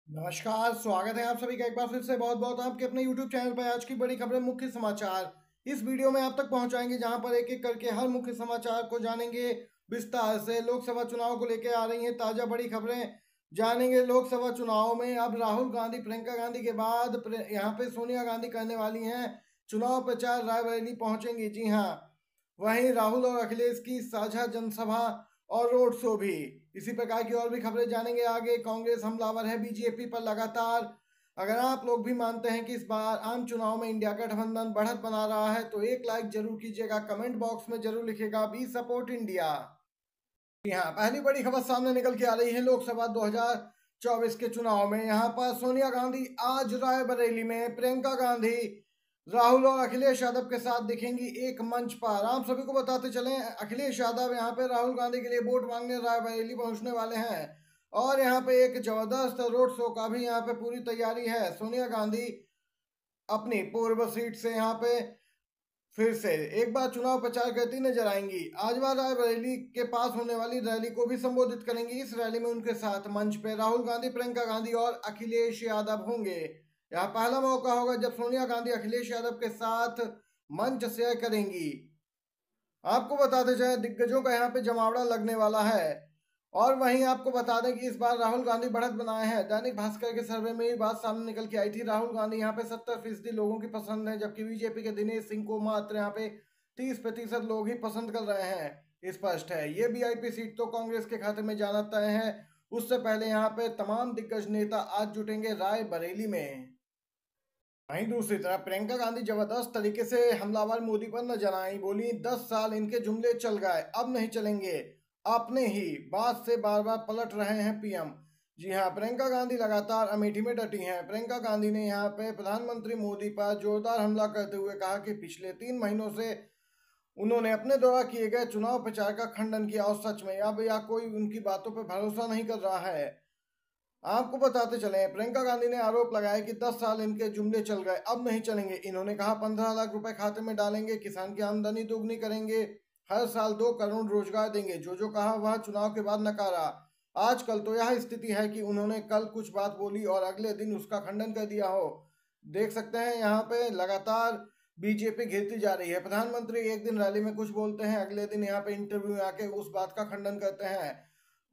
नमस्कार, स्वागत है आप सभी का एक बार फिर से बहुत बहुत आपके अपने YouTube चैनल पर। आज की बड़ी खबरें, मुख्य समाचार इस वीडियो में आप तक पहुंचाएंगे, जहां पर एक एक करके हर मुख्य समाचार को जानेंगे विस्तार से। लोकसभा चुनाव को लेकर आ रही हैं ताजा बड़ी खबरें, जानेंगे लोकसभा चुनाव में अब राहुल गांधी प्रियंका गांधी के बाद यहाँ पे सोनिया गांधी करने वाली हैं चुनाव प्रचार, रायबरेली पहुंचेंगी। जी हाँ, वहीं राहुल और अखिलेश की साझा जनसभा और रोड शो भी। इसी प्रकार की और भी खबरें जानेंगे आगे। कांग्रेस हमलावर है बीजेपी पर लगातार। अगर आप लोग भी मानते हैं कि इस बार आम चुनाव में इंडिया गठबंधन बढ़त बना रहा है तो एक लाइक जरूर कीजिएगा, कमेंट बॉक्स में जरूर लिखिएगा बी सपोर्ट इंडिया। यहाँ पहली बड़ी खबर सामने निकल के आ रही है लोकसभा 2024 के चुनाव में। यहाँ पर सोनिया गांधी आज रायबरेली में प्रियंका गांधी राहुल और अखिलेश यादव के साथ दिखेंगी एक मंच पर। आप सभी को बताते चलें, अखिलेश यादव यहाँ पे राहुल गांधी के लिए वोट मांगने रायबरेली पहुंचने वाले हैं और यहाँ पे एक जबरदस्त रोड शो का भी यहाँ पे पूरी तैयारी है। सोनिया गांधी अपनी पूर्व सीट से यहाँ पे फिर से एक बार चुनाव प्रचार करती नजर आएंगी। आज वह रायबरेली के पास होने वाली रैली को भी संबोधित करेंगी। इस रैली में उनके साथ मंच पे राहुल गांधी, प्रियंका गांधी और अखिलेश यादव होंगे। यह पहला मौका होगा जब सोनिया गांधी अखिलेश यादव के साथ मंच शेयर करेंगी। आपको बताते जाए, दिग्गजों का यहाँ पे जमावड़ा लगने वाला है। और वहीं आपको बता दें कि इस बार राहुल गांधी बढ़त बनाए हैं। दैनिक भास्कर के सर्वे में ये बात सामने निकल के आई थी। राहुल गांधी यहाँ पे 70% लोगों की पसंद है, जबकि बीजेपी के दिनेश सिंह को मात्र यहाँ पे 30% लोग ही पसंद कर रहे हैं। स्पष्ट है ये वीआईपी सीट तो कांग्रेस के खाते में जाना तय है। उससे पहले यहाँ पे तमाम दिग्गज नेता आज जुटेंगे रायबरेली में। वहीं दूसरी तरफ प्रियंका गांधी जबरदस्त तरीके से हमलावर मोदी पर नजर आई। बोली 10 साल इनके जुमले चल गए, अब नहीं चलेंगे। अपने ही बात से बार बार पलट रहे हैं पीएम। जी हाँ, प्रियंका गांधी लगातार अमेठी में डटी हैं। प्रियंका गांधी ने यहाँ पे प्रधानमंत्री मोदी पर जोरदार हमला करते हुए कहा कि पिछले 3 महीनों से उन्होंने अपने द्वारा किए गए चुनाव प्रचार का खंडन किया और सच में अब या कोई उनकी बातों पर भरोसा नहीं कर रहा है। आपको बताते चले, प्रियंका गांधी ने आरोप लगाया कि 10 साल इनके जुमले चल गए, अब नहीं चलेंगे। इन्होंने कहा 15 लाख रुपए खाते में डालेंगे, किसान की आमदनी दोगुनी करेंगे, हर साल 2 करोड़ रोजगार देंगे। जो जो कहा वह चुनाव के बाद नकारा। आजकल तो यह स्थिति है कि उन्होंने कल कुछ बात बोली और अगले दिन उसका खंडन कर दिया हो। देख सकते हैं यहाँ पे लगातार बीजेपी घिरती जा रही है। प्रधानमंत्री एक दिन रैली में कुछ बोलते हैं, अगले दिन यहाँ पे इंटरव्यू में आके उस बात का खंडन करते हैं।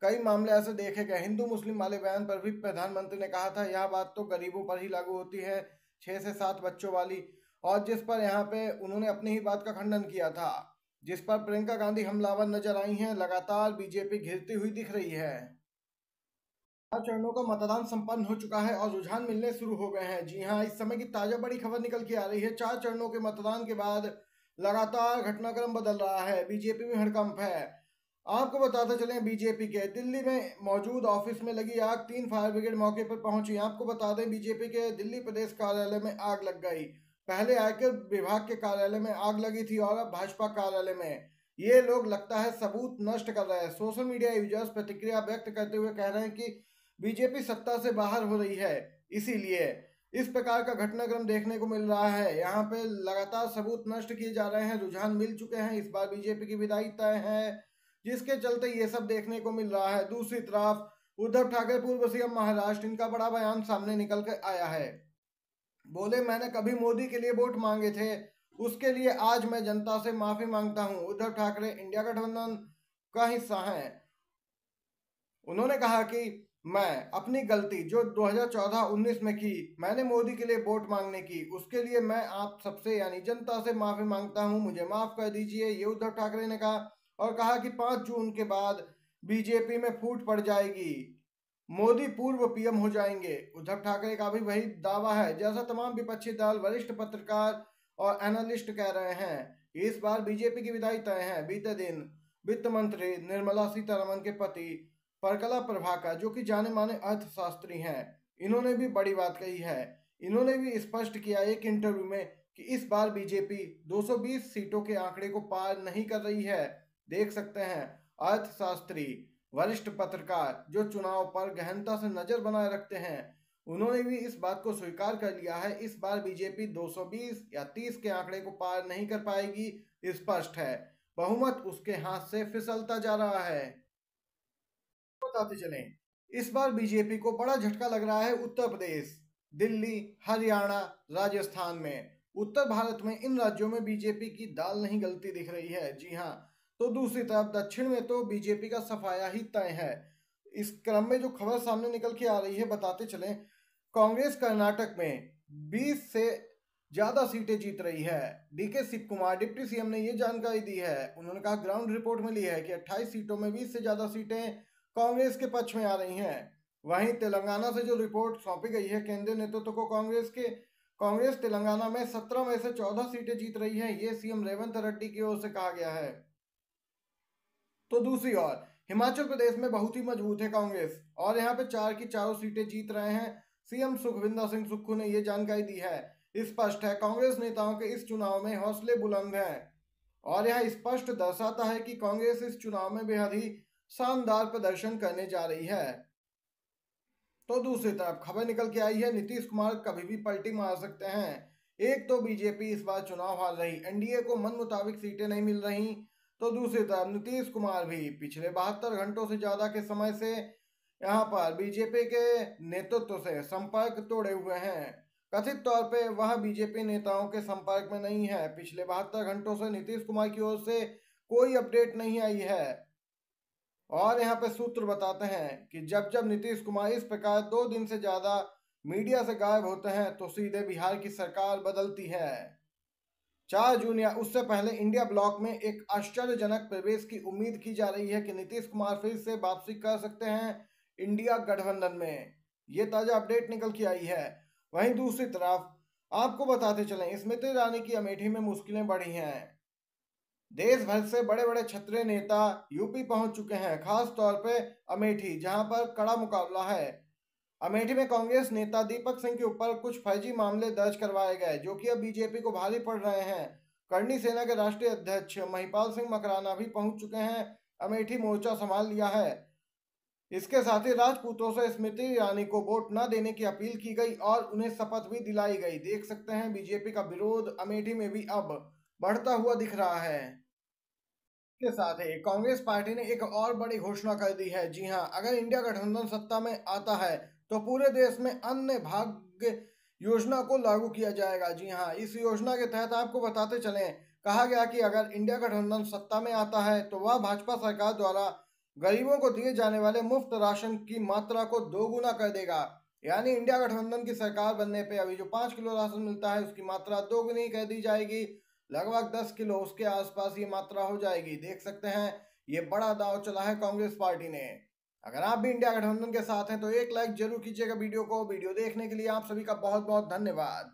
कई मामले ऐसे देखे गए। हिंदू मुस्लिम वाले बयान पर भी प्रधानमंत्री ने कहा था यह बात तो गरीबों पर ही लागू होती है, 6 से 7 बच्चों वाली, और जिस पर यहाँ पे उन्होंने अपनी ही बात का खंडन किया था, जिस पर प्रियंका गांधी हमलावर नजर आई हैं। लगातार बीजेपी घिरती हुई दिख रही है। 4 चरणों का मतदान संपन्न हो चुका है और रुझान मिलने शुरू हो गए हैं। जी हाँ, इस समय की ताजा बड़ी खबर निकल के आ रही है। 4 चरणों के मतदान के बाद लगातार घटनाक्रम बदल रहा है। बीजेपी में हड़कंप है। आपको बताते चलें, बीजेपी के दिल्ली में मौजूद ऑफिस में लगी आग, 3 फायर ब्रिगेड मौके पर पहुंची। आपको बता दें, बीजेपी के दिल्ली प्रदेश कार्यालय में आग लग गई। पहले आयकर विभाग के कार्यालय में आग लगी थी और अब भाजपा कार्यालय में। ये लोग लगता है सबूत नष्ट कर रहे हैं। सोशल मीडिया यूजर्स प्रतिक्रिया व्यक्त करते हुए कह रहे हैं कि बीजेपी सत्ता से बाहर हो रही है, इसीलिए इस प्रकार का घटनाक्रम देखने को मिल रहा है। यहाँ पे लगातार सबूत नष्ट किए जा रहे हैं, रुझान मिल चुके हैं। इस बार बीजेपी की विदाई तय है, जिसके चलते ये सब देखने को मिल रहा है। दूसरी तरफ उद्धव ठाकरे, पूर्व सीएम महाराष्ट्र, इनका बड़ा बयान सामने निकल कर आया है। बोले मैंने कभी मोदी के लिए वोट मांगे थे, उसके लिए आज मैं जनता से माफी मांगता हूं। उद्धव ठाकरे इंडिया गठबंधन का हिस्सा हैं। उन्होंने कहा कि मैं अपनी गलती जो 2014-19 में की, मैंने मोदी के लिए वोट मांगने की, उसके लिए मैं आप सबसे यानी जनता से माफी मांगता हूं, मुझे माफ कर दीजिए, ये उद्धव ठाकरे ने कहा। और कहा कि 5 जून के बाद बीजेपी में फूट पड़ जाएगी, मोदी पूर्व पीएम हो जाएंगे। उद्धव ठाकरे का भी वही दावा है जैसा तमाम विपक्षी दल, वरिष्ठ पत्रकार और एनालिस्ट कह रहे हैं। इस बार बीजेपी की विदाई तय है। बीते दिन वित्त मंत्री निर्मला सीतारमण के पति परकला प्रभाकर, जो कि जाने माने अर्थशास्त्री हैं, इन्होंने भी बड़ी बात कही है। इन्होंने भी स्पष्ट किया एक इंटरव्यू में कि इस बार बीजेपी 220 सीटों के आंकड़े को पार नहीं कर रही है। देख सकते हैं, अर्थशास्त्री, वरिष्ठ पत्रकार जो चुनाव पर गहनता से नजर बनाए रखते हैं, उन्होंने भी इस बात को स्वीकार कर लिया है। इस बार बीजेपी 220 या 30 के आंकड़े को पार नहीं कर पाएगी, स्पष्ट है। बहुमत उसके हाथ से फिसलता जा रहा है। बताते चलें, इस बार बीजेपी को बड़ा झटका लग रहा है उत्तर प्रदेश, दिल्ली, हरियाणा, राजस्थान में। उत्तर भारत में इन राज्यों में बीजेपी की दाल नहीं गलती दिख रही है। जी हाँ, तो दूसरी तरफ दक्षिण में तो बीजेपी का सफाया ही तय है। इस क्रम में जो खबर सामने निकल के आ रही है बताते चलें। कांग्रेस कर्नाटक में 20 से ज्यादा सीटें जीत रही है। D K Shiv Kumar deputy CM ने यह जानकारी दी है। उन्होंने कहा ग्राउंड रिपोर्ट मिली है कि 28 सीटों में 20 से ज्यादा सीटें कांग्रेस के पक्ष में आ रही हैं। वहीं तेलंगाना से जो रिपोर्ट सौंपी गई है केंद्रीय नेतृत्व को, कांग्रेस तेलंगाना में 17 में से 14 सीटें जीत रही है। ये सीएम रेवंत रेड्डी की ओर से कहा गया है। तो दूसरी ओर हिमाचल प्रदेश में बहुत ही मजबूत है कांग्रेस और यहाँ पे 4 की चारों सीटें जीत रहे हैं। सीएम सुखविंदर सिंह सुक्खू ने यह जानकारी दी है। स्पष्ट है कांग्रेस नेताओं के इस चुनाव में हौसले बुलंद हैं और यह स्पष्ट दर्शाता है कि कांग्रेस इस चुनाव में बेहद ही शानदार प्रदर्शन करने जा रही है। तो दूसरी तरफ खबर निकल के आई है नीतीश कुमार कभी भी पलटी मार सकते हैं। एक तो बीजेपी इस बार चुनाव हार रही, एनडीए को मन मुताबिक सीटें नहीं मिल रही, तो दूसरी तरफ नीतीश कुमार भी पिछले 72 घंटों से ज्यादा के समय से यहाँ पर बीजेपी के नेतृत्व से संपर्क तोड़े हुए हैं। कथित तौर पे वह बीजेपी नेताओं के संपर्क में नहीं है। पिछले 72 घंटों से नीतीश कुमार की ओर से कोई अपडेट नहीं आई है और यहाँ पे सूत्र बताते हैं कि जब जब नीतीश कुमार इस प्रकार 2 दिन से ज्यादा मीडिया से गायब होते हैं तो सीधे बिहार की सरकार बदलती है। 4 जून या उससे पहले इंडिया ब्लॉक में एक आश्चर्यजनक प्रवेश की उम्मीद की जा रही है कि नीतीश कुमार फिर से वापसी कर सकते हैं इंडिया गठबंधन में। ये ताजा अपडेट निकल के आई है। वहीं दूसरी तरफ आपको बताते चलें स्मृति ईरानी की अमेठी में मुश्किलें बढ़ी हैं। देश भर से बड़े बड़े क्षत्रिय नेता यूपी पहुंच चुके हैं, खास तौर पे अमेठी जहां पर कड़ा मुकाबला है। अमेठी में कांग्रेस नेता दीपक सिंह के ऊपर कुछ फर्जी मामले दर्ज करवाए गए जो कि अब बीजेपी को भारी पड़ रहे हैं। करनी सेना के राष्ट्रीय अध्यक्ष महिपाल सिंह मकराना भी पहुंच चुके हैं, अमेठी मोर्चा संभाल लिया है। इसके साथ ही राजपूतों से स्मृति ईरानी को वोट न देने की अपील की गई और उन्हें शपथ भी दिलाई गई। देख सकते हैं बीजेपी का विरोध अमेठी में भी अब बढ़ता हुआ दिख रहा है। के साथ ही कांग्रेस पार्टी ने एक और बड़ी घोषणा कर दी है। जी हां, अगर इंडिया गठबंधन सत्ता में आता है तो पूरे देश में अन्न भाग्य योजना को लागू किया जाएगा। जी हां, इस योजना के तहत आपको बताते चलें, कहा गया कि अगर इंडिया गठबंधन सत्ता में आता है तो वह भाजपा सरकार द्वारा गरीबों को दिए जाने वाले मुफ्त राशन की मात्रा को 2 गुना कर देगा। यानी इंडिया गठबंधन की सरकार बनने पे अभी जो 5 किलो राशन मिलता है उसकी मात्रा 2 गुनी कर दी जाएगी, लगभग 10 किलो उसके आसपास ये मात्रा हो जाएगी। देख सकते हैं ये बड़ा दांव चला है कांग्रेस पार्टी ने। अगर आप भी इंडिया गठबंधन के साथ हैं तो एक लाइक जरूर कीजिएगा वीडियो को। वीडियो देखने के लिए आप सभी का बहुत बहुत धन्यवाद।